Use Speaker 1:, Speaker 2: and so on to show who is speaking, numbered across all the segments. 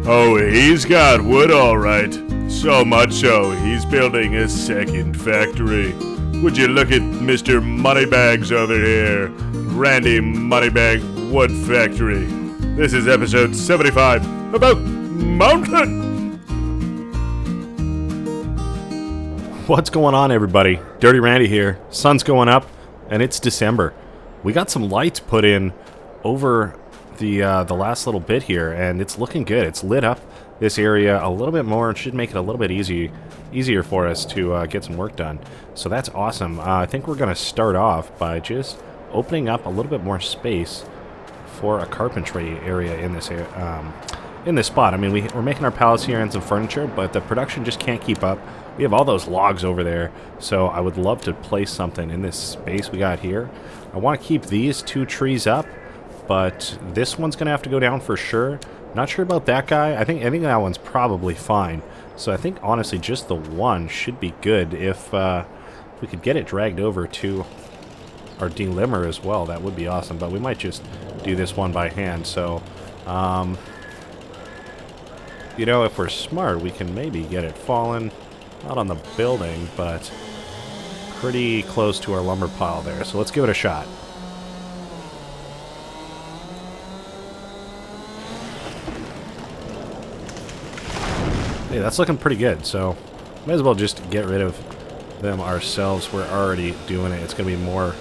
Speaker 1: Oh, he's got wood all right. So much so, he's building a second factory. Would you look at Mr. Moneybags over here? Randy Moneybag Wood Factory. This is episode 75 about mountain.
Speaker 2: What's going on, everybody? Dirty Randy here. Sun's going up, and it's December. We got some lights put in over the last little bit here, and it's looking good. It's lit up this area a little bit more and should make it a little bit easier for us to get some work done. So that's awesome. I think we're going to start off by just opening up a little bit more space for a carpentry area in this spot. I mean, we're making our pallets here and some furniture, but the production just can't keep up. We have all those logs over there, so I would love to place something in this space we got here. I want to keep these two trees up, but this one's going to have to go down for sure. Not sure about that guy. I think that one's probably fine. So I think, honestly, just the one should be good. If we could get it dragged over to our delimber as well, that would be awesome. But we might just do this one by hand. So, you know, if we're smart, we can maybe get it fallen. Not on the building, but pretty close to our lumber pile there. So let's give it a shot. Hey, that's looking pretty good. So might as well just get rid of them ourselves. We're already doing it. It's going to be more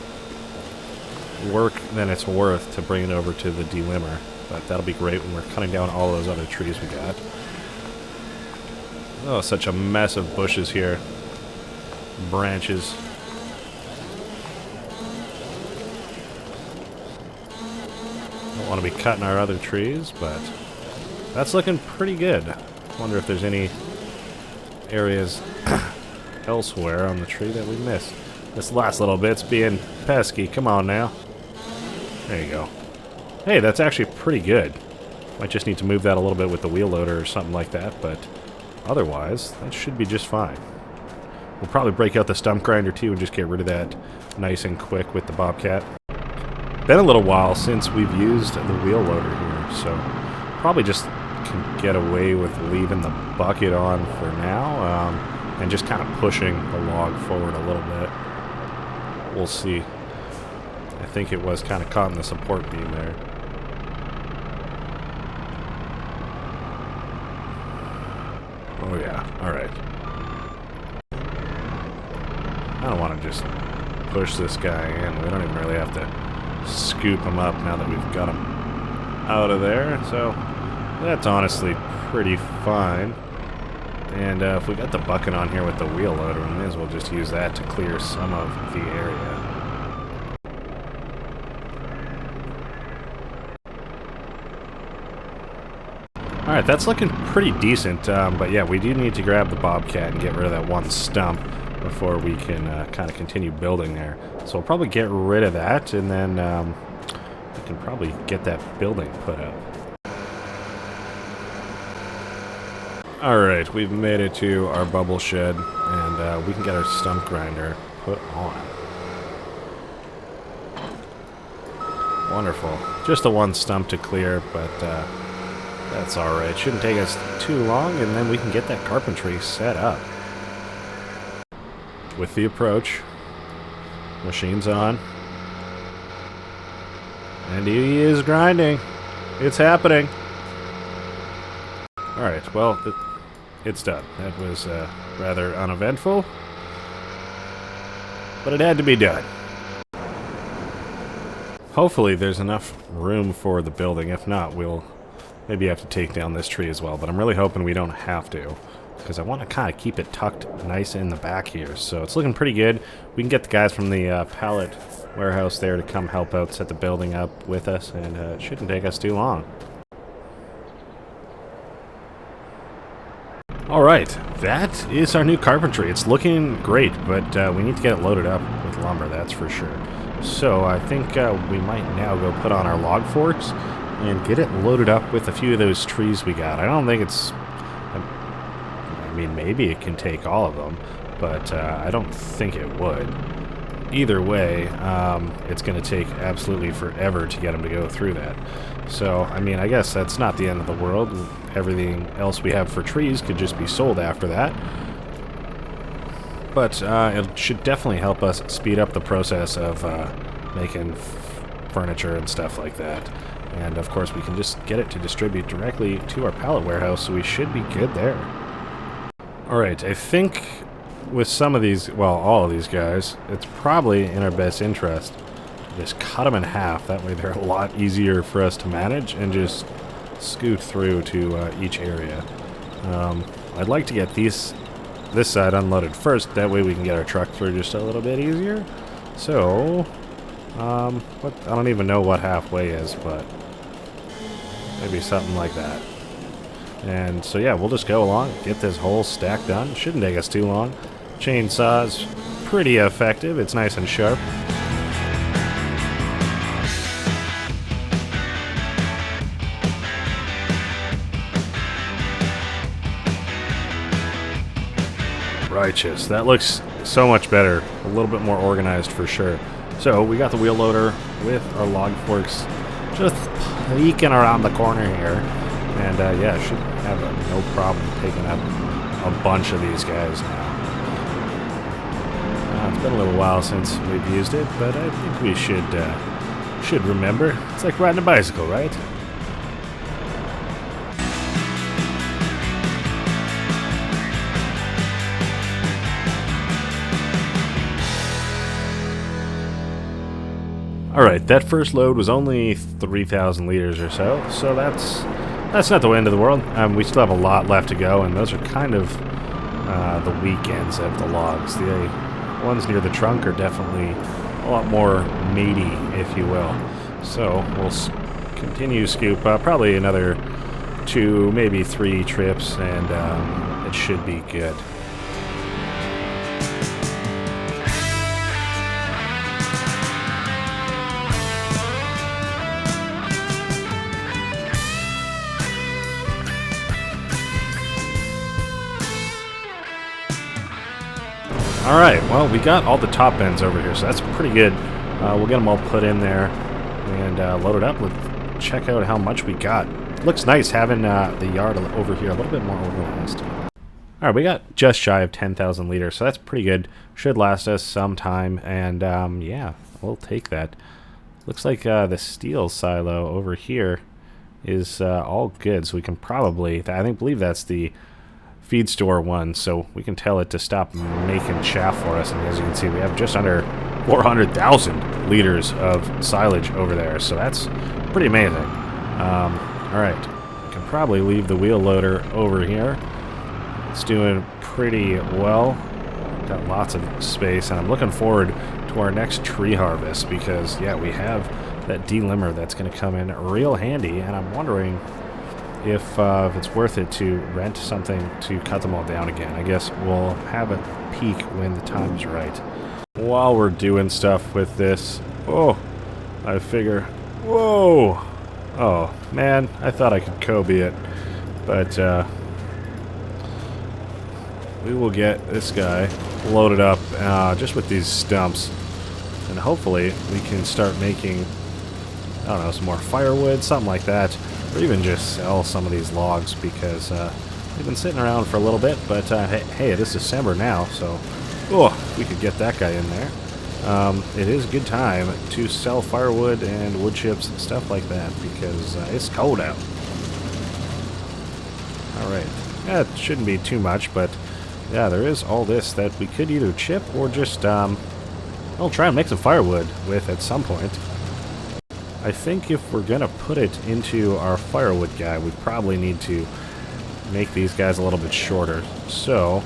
Speaker 2: work than it's worth to bring it over to the delimber. But that'll be great when we're cutting down all those other trees we got. Oh, such a mess of bushes here. Branches. Don't want to be cutting our other trees, but that's looking pretty good. Wonder if there's any areas elsewhere on the tree that we missed. This last little bit's being pesky. Come on now. There you go. Hey, that's actually pretty good. Might just need to move that a little bit with the wheel loader or something like that, but otherwise, that should be just fine. We'll probably break out the Stump Grinder too and just get rid of that nice and quick with the Bobcat. Been a little while since we've used the wheel loader here, so probably just can get away with leaving the bucket on for now and just kind of pushing the log forward a little bit. We'll see. I think it was kind of caught in the support beam there. Oh yeah, alright. I don't want to just push this guy in. We don't even really have to scoop him up now that we've got him out of there. So that's honestly pretty fine. And if we got the bucket on here with the wheel loader, we may as well just use that to clear some of the area. Alright, that's looking pretty decent, but yeah, we do need to grab the Bobcat and get rid of that one stump before we can kind of continue building there. So we'll probably get rid of that, and then we can probably get that building put up. Alright, we've made it to our bubble shed, and we can get our Stump Grinder put on. Wonderful. Just the one stump to clear, but that's alright. Shouldn't take us too long, and then we can get that carpentry set up. With the approach. Machine's on. And he is grinding. It's happening. Alright, well, it's done. That was rather uneventful. But it had to be done. Hopefully there's enough room for the building. If not, we'll maybe have to take down this tree as well, but I'm really hoping we don't have to, because I want to kind of keep it tucked nice in the back here. So it's looking pretty good. We can get the guys from the pallet warehouse there to come help out, set the building up with us, and it shouldn't take us too long. Alright, that is our new carpentry. It's looking great, but we need to get it loaded up with lumber, that's for sure. So I think we might now go put on our log forks and get it loaded up with a few of those trees we got. I don't think it's... I mean, maybe it can take all of them, but I don't think it would. either way, it's going to take absolutely forever to get them to go through that. So, I mean, I guess that's not the end of the world. Everything else we have for trees could just be sold after that. But it should definitely help us speed up the process of making furniture and stuff like that. And, of course, we can just get it to distribute directly to our pallet warehouse, so we should be good there. Alright, I think with some of these, well, all of these guys, it's probably in our best interest to just cut them in half. That way they're a lot easier for us to manage and just scoot through to each area. I'd like to get this side unloaded first. That way we can get our truck through just a little bit easier. So, I don't even know what halfway is, but maybe something like that. And so yeah, we'll just go along, get this whole stack done. Shouldn't take us too long. Chainsaw's pretty effective. It's nice and sharp. Righteous. That looks so much better. A little bit more organized for sure. So we got the wheel loader with our log forks just peeking around the corner here. And yeah, should have no problem picking up a bunch of these guys now. It's been a little while since we've used it, but I think we should remember. It's like riding a bicycle, right? Alright, that first load was only 3,000 liters or so, so that's not the end of the world. We still have a lot left to go, and those are kind of the weak ends of the logs. The ones near the trunk are definitely a lot more meaty, if you will. So we'll continue scoop probably another 2, maybe 3 trips, and it should be good. Alright, well, we got all the top ends over here, so that's pretty good. We'll get them all put in there and loaded up. Let's check out how much we got. Looks nice having the yard over here a little bit more organized. Alright, we got just shy of 10,000 liters, so that's pretty good. Should last us some time, and yeah, we'll take that. Looks like the steel silo over here is all good, so we can probably, I believe that's the feed store one, so we can tell it to stop making chaff for us. And as you can see, we have just under 400,000 liters of silage over there, so that's pretty amazing. Alright, we can probably leave the wheel loader over here. It's doing pretty well. Got lots of space, and I'm looking forward to our next tree harvest because, yeah, we have that delimber that's going to come in real handy, and I'm wondering if it's worth it to rent something to cut them all down again. I guess we'll have a peek when the time's right. While we're doing stuff with this, I figure, whoa, oh man, I thought I could Kobe it, but we will get this guy loaded up just with these stumps, and hopefully we can start making, I don't know, some more firewood, something like that. Or even just sell some of these logs because they've been sitting around for a little bit. But hey, it is December now, so we could get that guy in there. It is a good time to sell firewood and wood chips and stuff like that because it's cold out. Alright, yeah, it shouldn't be too much, but yeah, there is all this that we could either chip or just we'll try and make some firewood with at some point. I think if we're gonna put it into our firewood guy, we probably need to make these guys a little bit shorter. So,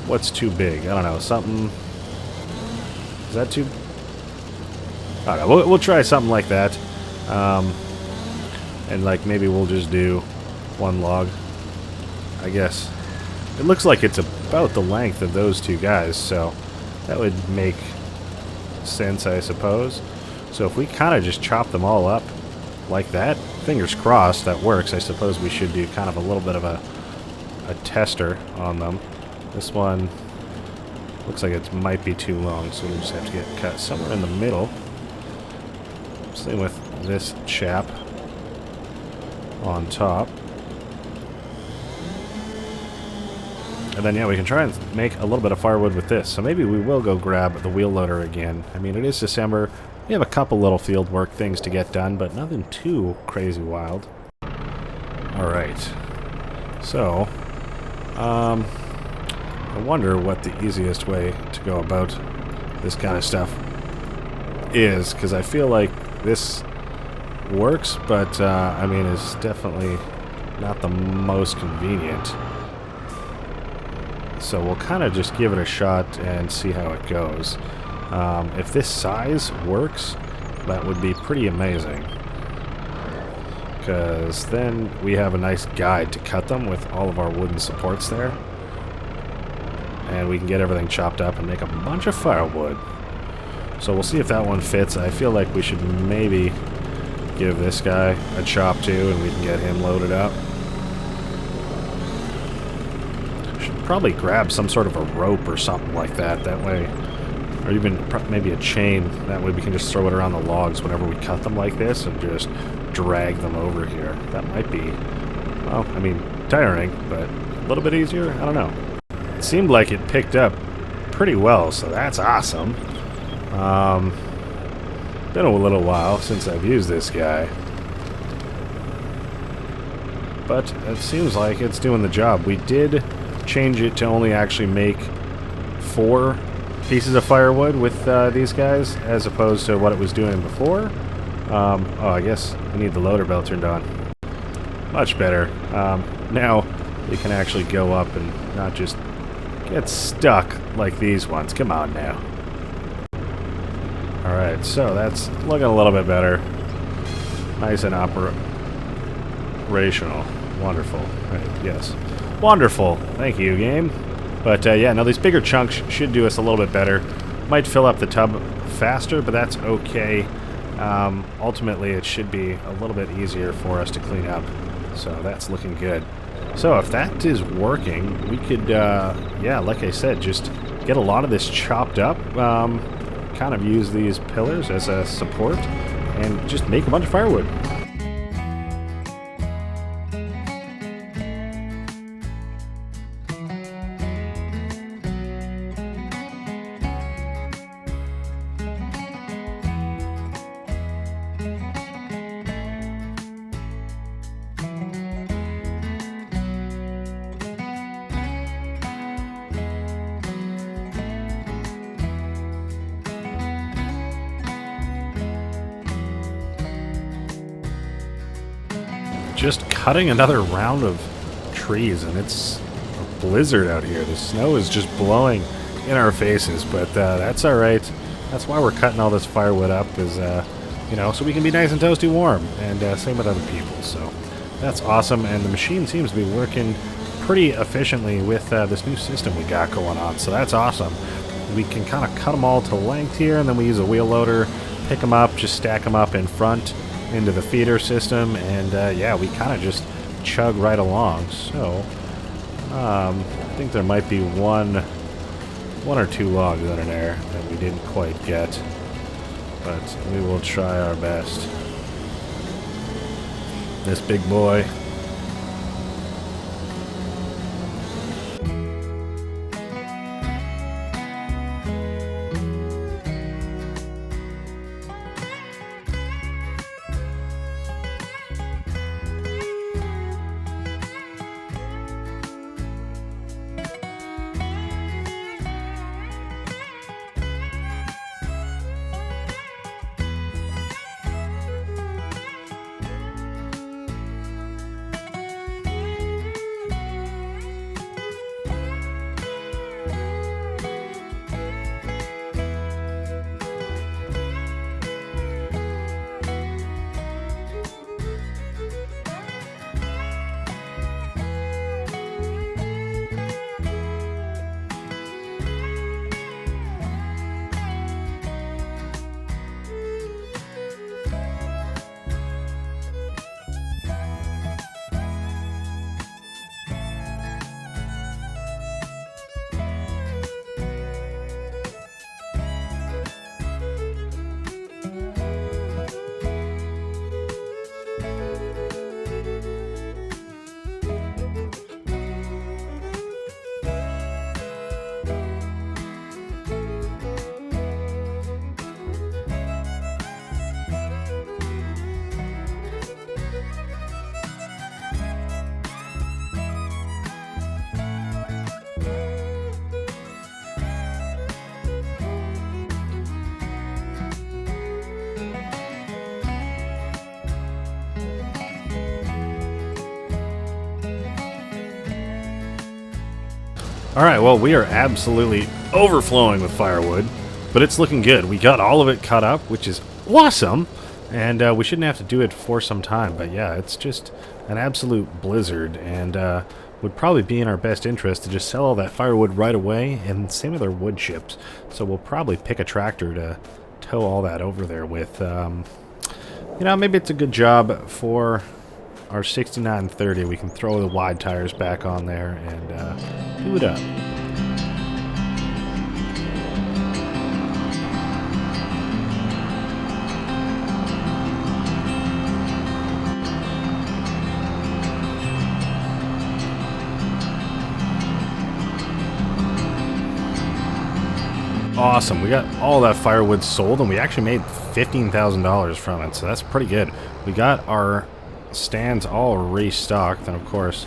Speaker 2: what's too big? I don't know, something... Is that too... I don't know, we'll try something like that. And like maybe we'll just do one log, I guess. It looks like it's about the length of those two guys, so that would make sense, I suppose. So if we kind of just chop them all up like that, fingers crossed that works. I suppose we should do kind of a little bit of a tester on them. This one Looks like it might be too long, so we'll just have to get cut somewhere in the middle. Same with this chap on top. And then, yeah, we can try and make a little bit of firewood with this. So maybe we will go grab the wheel loader again. I mean, it is December. We have a couple little field work things to get done, but nothing too crazy wild. Alright. So, I wonder what the easiest way to go about this kind of stuff is, because I feel like this works, but, I mean, it's definitely not the most convenient. So we'll kind of just give it a shot and see how it goes. If this size works, that would be pretty amazing. Because then we have a nice guide to cut them with all of our wooden supports there. And we can get everything chopped up and make a bunch of firewood. So we'll see if that one fits. I feel like we should maybe give this guy a chop too, and we can get him loaded up. Probably grab some sort of a rope or something like that. That way, or even maybe a chain. That way we can just throw it around the logs whenever we cut them like this and just drag them over here. That might be, well, I mean, tiring, but a little bit easier. I don't know. It seemed like it picked up pretty well, so that's awesome. Been a little while since I've used this guy, but it seems like it's doing the job. We did change it to only actually make 4 pieces of firewood with these guys, as opposed to what it was doing before. Oh, I guess we need the loader belt turned on. Much better. Now we can actually go up and not just get stuck like these ones. Come on now. Alright, so that's looking a little bit better. Nice and operational. Wonderful. Right, yes. Wonderful. Thank you, game. But, yeah, no, these bigger chunks should do us a little bit better. Might fill up the tub faster, but that's okay. Ultimately, it should be a little bit easier for us to clean up. So that's looking good. So if that is working, we could, yeah, like I said, just get a lot of this chopped up. Kind of use these pillars as a support and just make a bunch of firewood. Just cutting another round of trees, and it's a blizzard out here. The snow is just blowing in our faces, but that's all right. That's why we're cutting all this firewood up, is you know, so we can be nice and toasty warm, and same with other people. So that's awesome, and the machine seems to be working pretty efficiently with this new system we got going on. So that's awesome. We can kind of cut them all to length here, and then we use a wheel loader, pick them up, just stack them up in front into the feeder system, and yeah, we kind of just chug right along. So I think there might be one or two logs under there that we didn't quite get, but we will try our best. This big boy. Alright, well, we are absolutely overflowing with firewood, but it's looking good. We got all of it cut up, which is awesome, and we shouldn't have to do it for some time, but yeah, it's just an absolute blizzard, and would probably be in our best interest to just sell all that firewood right away, and same with our wood chips. So we'll probably pick a tractor to tow all that over there with. You know, maybe it's a good job for our 6930. We can throw the wide tires back on there and do it up. Awesome. We got all that firewood sold, and we actually made $15,000 from it, so that's pretty good. We got our stands all restocked, and of course,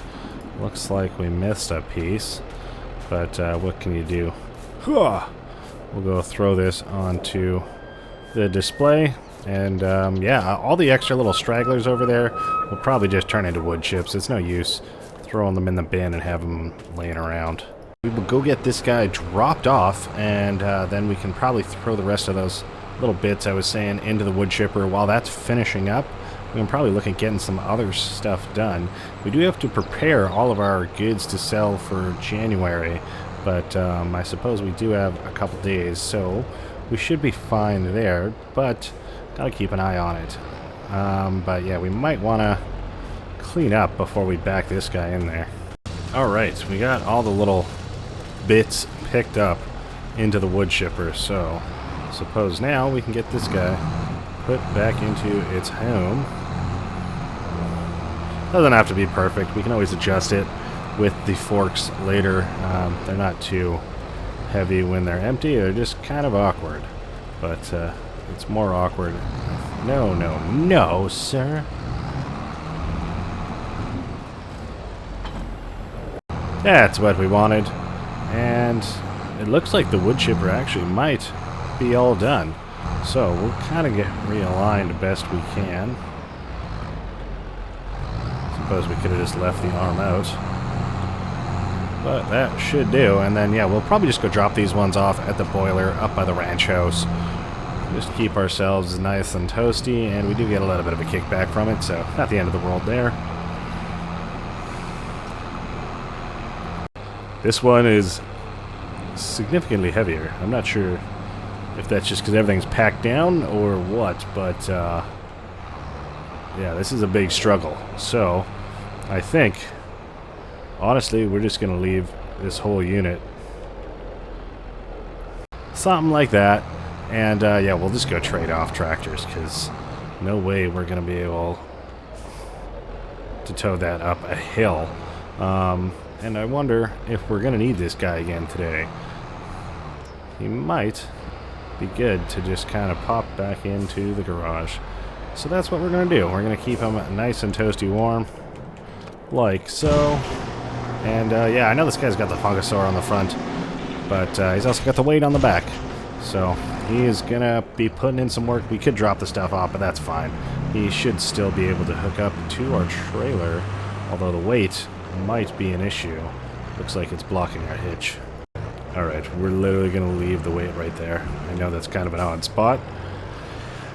Speaker 2: looks like we missed a piece, but what can you do? We'll go throw this onto the display, and yeah, all the extra little stragglers over there will probably just turn into wood chips. It's no use throwing them in the bin and have them laying around. We will go get this guy dropped off, and then we can probably throw the rest of those little bits I was saying into the wood chipper. While that's finishing up, we can probably look at getting some other stuff done. We do have to prepare all of our goods to sell for January, but I suppose we do have a couple days, so we should be fine there, but gotta keep an eye on it. But yeah, we might want to clean up before we back this guy in there. Alright, we got all the little bits picked up into the wood chipper, so suppose now we can get this guy put back into its home. Doesn't have to be perfect. We can always adjust it with the forks later. They're not too heavy when they're empty. They're just kind of awkward, but it's more awkward. No, no, no, sir. That's what we wanted. And it looks like the wood chipper actually might be all done. So we'll kind of get realigned best we can. Suppose we could have just left the arm out. But that should do. And then, yeah, we'll probably just go drop these ones off at the boiler up by the ranch house. Just keep ourselves nice and toasty. And we do get a little bit of a kickback from it, so not the end of the world there. This one is significantly heavier. I'm not sure if that's just because everything's packed down or what, but yeah, this is a big struggle. So I think, honestly, we're just going to leave this whole unit. Something like that. And yeah, we'll just go trade off tractors, because no way we're going to be able to tow that up a hill. And I wonder if we're going to need this guy again today. He might be good to just kind of pop back into the garage. So that's what we're going to do. We're going to keep him nice and toasty warm, like so. And yeah, I know this guy's got the Fungosaur on the front, but he's also got the weight on the back. So he is going to be putting in some work. We could drop the stuff off, but that's fine. He should still be able to hook up to our trailer, although the weight might be an issue. Looks like it's blocking our hitch. Alright, we're literally going to leave the weight right there. I know that's kind of an odd spot.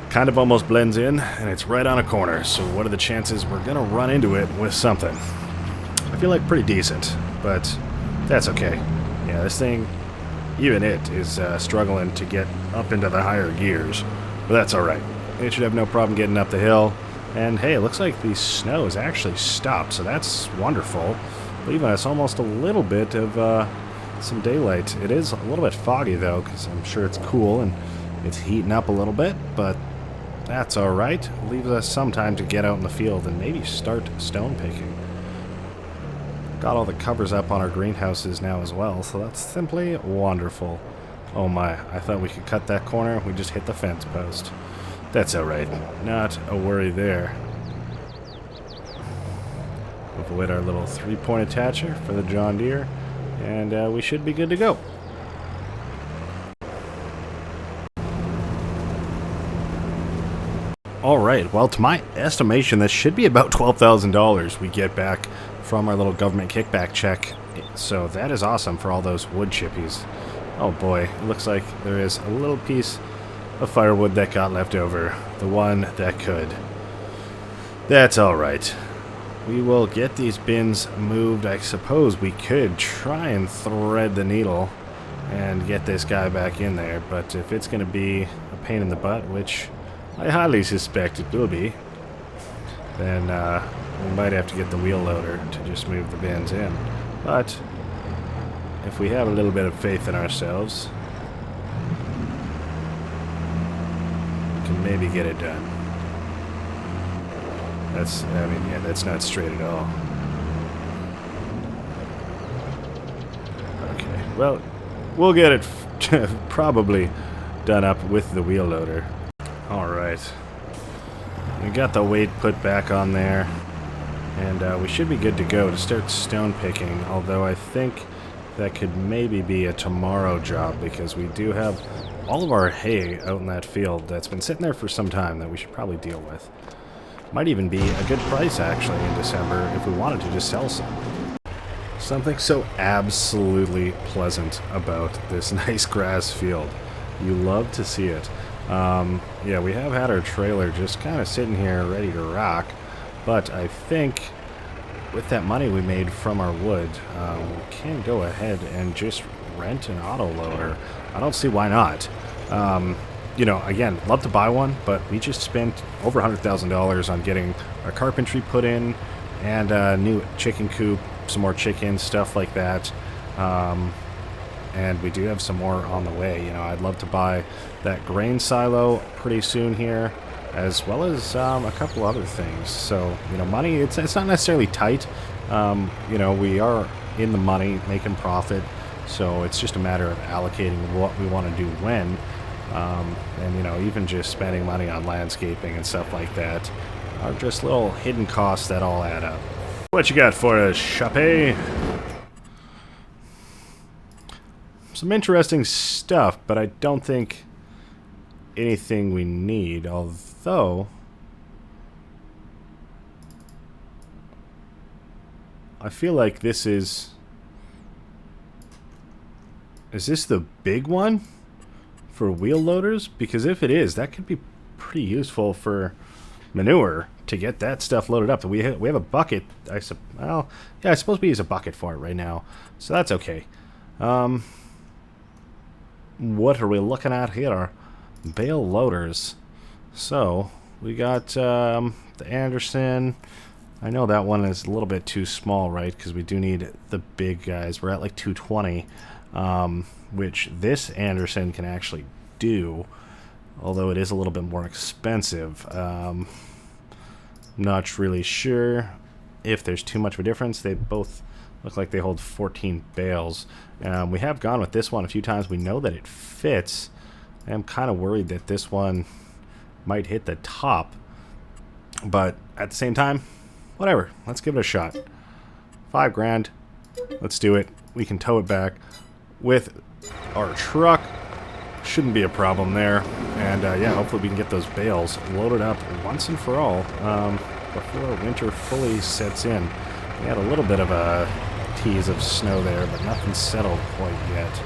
Speaker 2: Kind of almost blends in, and it's right on a corner, so what are the chances we're going to run into it with something? I feel like pretty decent, but that's okay. Yeah, this thing, even it, is struggling to get up into the higher gears, but that's alright. It should have no problem getting up the hill. And hey, it looks like the snow has actually stopped, so that's wonderful. Leaving us almost a little bit of some daylight. It is a little bit foggy, though, because I'm sure it's cool and it's heating up a little bit, but that's alright. Leaves us some time to get out in the field and maybe start stone picking. Got all the covers up on our greenhouses now as well, so that's simply wonderful. Oh my, I thought we could cut that corner. We just hit the fence post. That's alright. Not a worry there. We'll avoid our little 3-point attacher for the John Deere, and we should be good to go. Alright, well, to my estimation, this should be about $12,000 we get back from our little government kickback check So that is awesome for all those wood chippies. Oh boy, it looks like there is a little piece of firewood that got left over. The one that could. That's alright. We will get these bins moved. I suppose we could try and thread the needle and get this guy back in there, but if it's going to be a pain in the butt, which I highly suspect it will be, then we might have to get the wheel loader to just move the bins in. But if we have a little bit of faith in ourselves, we can maybe get it done. That's not straight at all. Okay, well, we'll get it probably done up with the wheel loader. Alright. We got the weight put back on there, and we should be good to go to start stone picking, although I think that could maybe be a tomorrow job, because we do have all of our hay out in that field that's been sitting there for some time that we should probably deal with. Might even be a good price, actually, in December if we wanted to just sell some. Something so absolutely pleasant about this nice grass field. You love to see it. Yeah, we have had our trailer just kind of sitting here ready to rock, but I think with that money we made from our wood, we can go ahead and just rent an auto loader. I don't see why not. You know, again, love to buy one, but we just spent over $100,000 on getting our carpentry put in and a new chicken coop, some more chickens, stuff like that. And we do have some more on the way. You know, I'd love to buy that grain silo pretty soon here, as well as a couple other things. So, you know, money, it's not necessarily tight. You know, we are in the money, making profit, so it's just a matter of allocating what we want to do when. And, you know, even just spending money on landscaping and stuff like that are just little hidden costs that all add up. What you got for us, Chappé? Some interesting stuff, but I don't think anything we need, although I feel like this is this the big one for wheel loaders? Because if it is, that could be pretty useful for manure to get that stuff loaded up. We have a bucket. Well, yeah, I suppose we use a bucket for it right now, so that's okay. What are we looking at here? Bale loaders. So we got the Anderson. I know that one is a little bit too small, right? Because we do need the big guys. We're at like 220, which this Anderson can actually do, although it is a little bit more expensive. Not really sure if there's too much of a difference. They both look like they hold 14 bales. We have gone with this one a few times. We know that it fits. I'm kind of worried that this one might hit the top, but at the same time, whatever, let's give it a shot. $5 grand, let's do it. We can tow it back with our truck. Shouldn't be a problem there. And yeah, hopefully we can get those bales loaded up once and for all before winter fully sets in. We had a little bit of a tease of snow there, but nothing settled quite yet.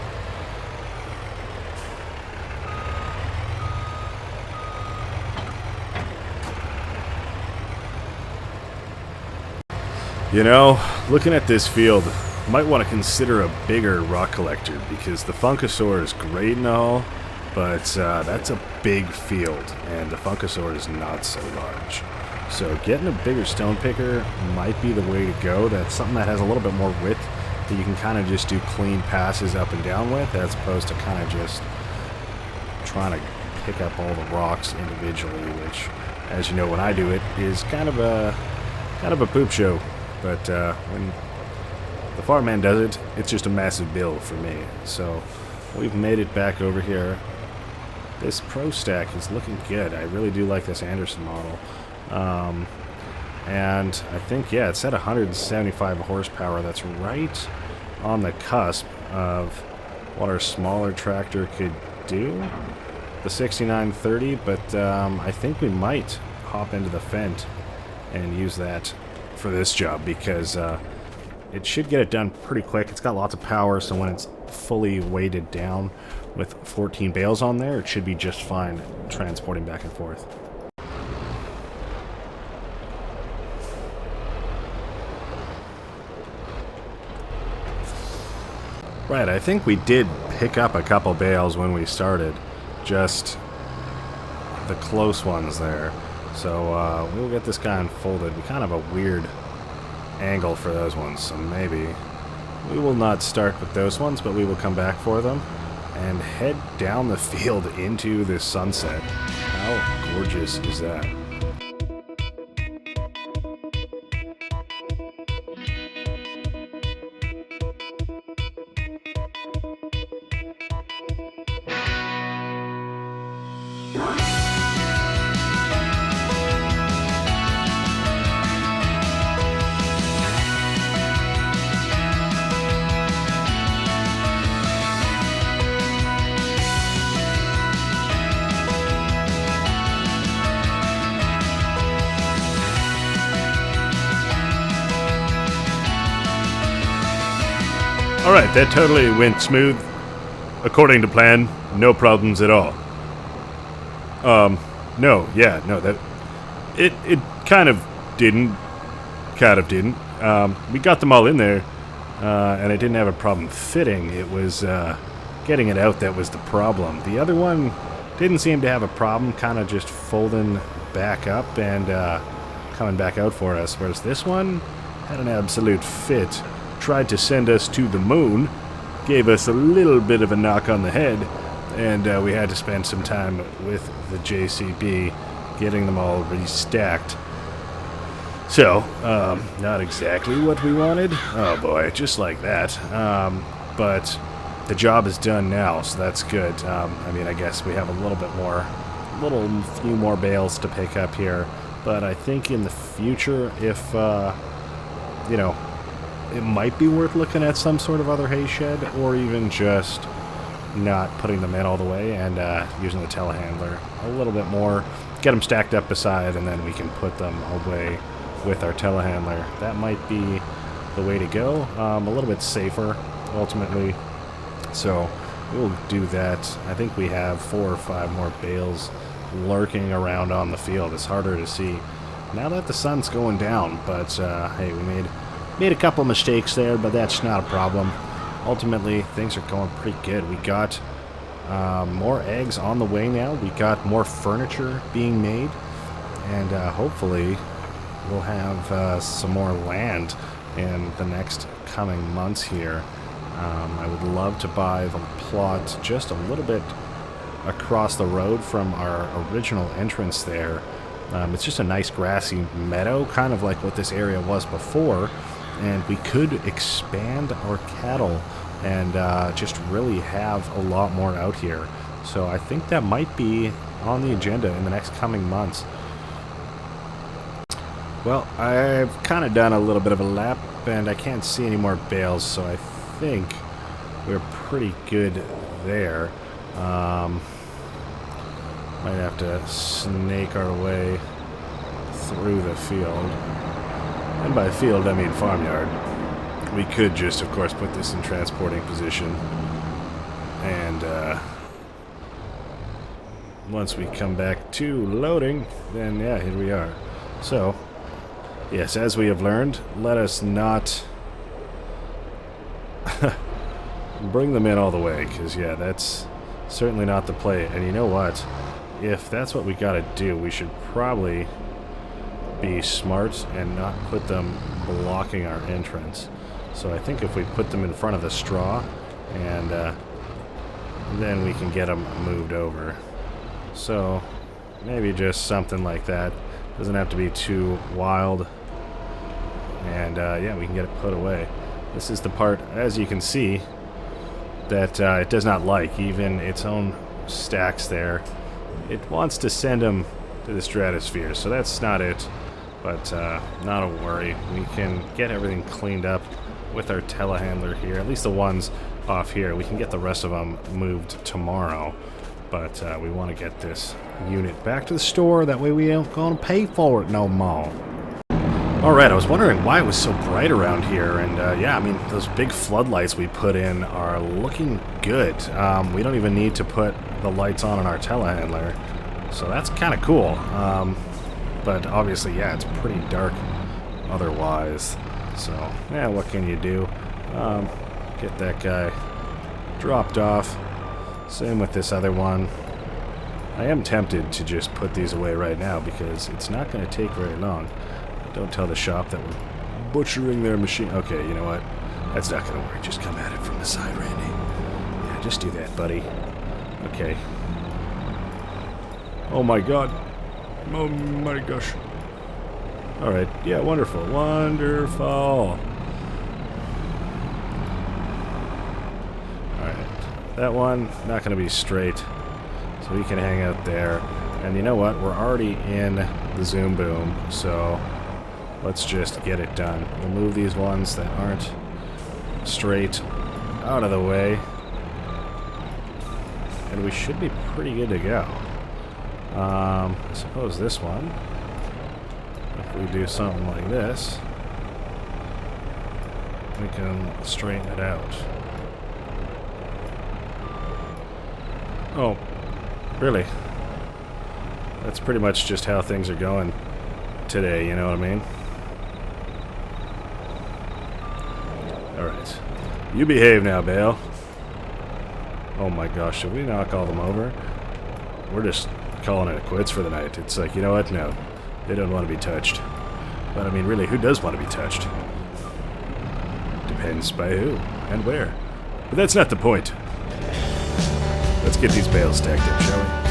Speaker 2: You know, looking at this field, might want to consider a bigger rock collector, because the Funkasaur is great and all, but that's a big field, and the Funkasaur is not so large. So getting a bigger stone picker might be the way to go. That's something that has a little bit more width that you can kind of just do clean passes up and down with, as opposed to kind of just trying to pick up all the rocks individually, which, as you know, when I do it, is kind of a poop show. But when the farm man does it, it's just a massive bill for me. So we've made it back over here. This Pro Stack is looking good. I really do like this Anderson model. And I think, yeah, it's at 175 horsepower. That's right on the cusp of what our smaller tractor could do, the 6930, but I think we might hop into the Fendt and use that for this job, because it should get it done pretty quick. It's got lots of power, so when it's fully weighted down with 14 bales on there, it should be just fine transporting back and forth. Right, I think we did pick up a couple bales when we started, just the close ones there. So we'll get this guy unfolded. We kind of have a weird angle for those ones, so maybe we will not start with those ones, but we will come back for them and head down the field into the sunset. How gorgeous is that? Alright, that totally went smooth. According to plan, no problems at all. No, that... It kind of didn't. We got them all in there, and I didn't have a problem fitting. It was, getting it out that was the problem. The other one didn't seem to have a problem, kind of just folding back up and, coming back out for us, whereas this one had an absolute fit. Tried to send us to the moon, gave us a little bit of a knock on the head, and we had to spend some time with the JCB getting them all restacked. So, not exactly what we wanted. Oh boy, just like that. But the job is done now, so that's good. I mean, I guess we have a few more bales to pick up here, but I think in the future, if, you know, it might be worth looking at some sort of other hay shed, or even just not putting them in all the way and using the telehandler a little bit more. Get them stacked up beside, and then we can put them away with our telehandler. That might be the way to go. A little bit safer, ultimately. So we'll do that. I think we have 4 or 5 more bales lurking around on the field. It's harder to see now that the sun's going down, but hey, we made a couple mistakes there, but that's not a problem. Ultimately, things are going pretty good. We got more eggs on the way now. We got more furniture being made, and hopefully we'll have some more land in the next coming months here. I would love to buy the plot just a little bit across the road from our original entrance there. It's just a nice grassy meadow, kind of like what this area was before. And we could expand our cattle and just really have a lot more out here. So I think that might be on the agenda in the next coming months. Well, I've kind of done a little bit of a lap, and I can't see any more bales, so I think we're pretty good there. Might have to snake our way through the field. And by field, I mean farmyard. We could just, of course, put this in transporting position. And once we come back to loading, then yeah, here we are. So, yes, as we have learned, let us not bring them in all the way, because yeah, that's certainly not the play. And you know what? If that's what we gotta do, we should probably be smart and not put them blocking our entrance. So I think if we put them in front of the straw, and then we can get them moved over. So maybe just something like that. Doesn't have to be too wild. And yeah, we can get it put away. This is the part, as you can see, that it does not like. Even its own stacks there, it wants to send them to the stratosphere. So that's not it. But not a worry. We can get everything cleaned up with our telehandler here. At least the ones off here. We can get the rest of them moved tomorrow. But we want to get this unit back to the store. That way we ain't going to pay for it no more. Alright, I was wondering why it was so bright around here, and yeah, I mean, those big floodlights we put in are looking good. We don't even need to put the lights on in our telehandler, so that's kind of cool. But obviously, yeah, it's pretty dark otherwise. So, yeah, what can you do? Get that guy dropped off. Same with this other one. I am tempted to just put these away right now because it's not going to take very long. Don't tell the shop that we're butchering their machine. Okay, you know what? That's not going to work. Just come at it from the side, Randy. Yeah, just do that, buddy. Okay. Oh my god. Oh my gosh. Alright, yeah, wonderful. Wonderful. Alright. That one, not going to be straight. So we can hang out there. And you know what? We're already in the Zoom Boom, so let's just get it done. We'll move these ones that aren't straight out of the way. And we should be pretty good to go. I suppose this one, if we do something like this, we can straighten it out. Oh, really? That's pretty much just how things are going today, you know what I mean? Alright. You behave now, Bale. Oh my gosh, should we knock all them over? We're just calling it quits for the night. It's like, you know what? No. They don't want to be touched. But I mean, really, who does want to be touched? Depends by who and where. But that's not the point. Let's get these bales stacked up, shall we?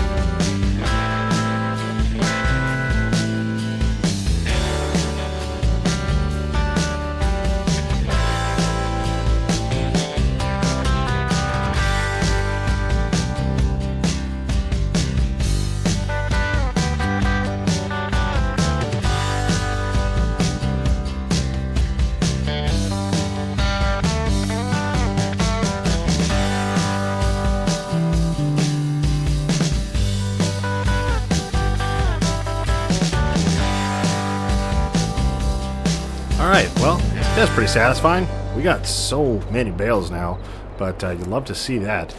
Speaker 2: Alright, well, that's pretty satisfying. We got so many bales now, but you'd love to see that.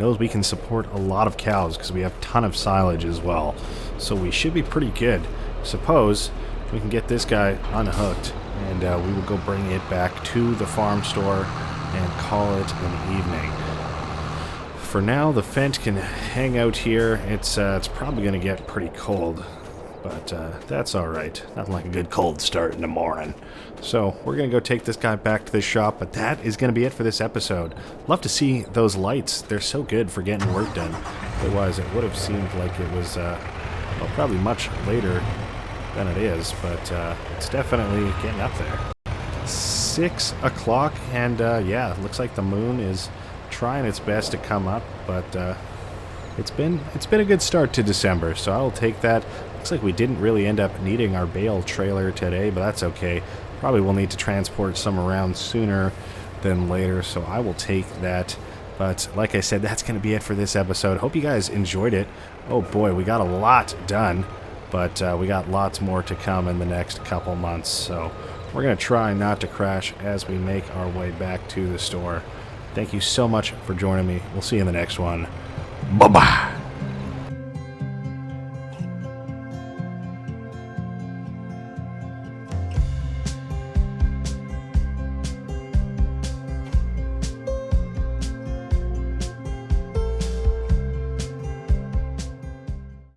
Speaker 2: Knows we can support a lot of cows because we have a ton of silage as well. So we should be pretty good. Suppose we can get this guy unhooked and we will go bring it back to the farm store and call it an evening. For now, the Fent can hang out here. It's probably going to get pretty cold. But that's alright. Nothing like a good cold start in the morning. So we're going to go take this guy back to the shop, but that is going to be it for this episode. Love to see those lights. They're so good for getting work done. Otherwise, it would have seemed like it was well, probably much later than it is, but it's definitely getting up there. 6 o'clock, and yeah, it looks like the moon is trying its best to come up, but it's been a good start to December, so I'll take that. Looks like we didn't really end up needing our bale trailer today, but that's okay. Probably will need to transport some around sooner than later, so I will take that. But like I said, that's going to be it for this episode. Hope you guys enjoyed it. Oh boy, we got a lot done, but we got lots more to come in the next couple months, so we're going to try not to crash as we make our way back to the store. Thank you so much for joining me. We'll see you in the next one. Bye-bye.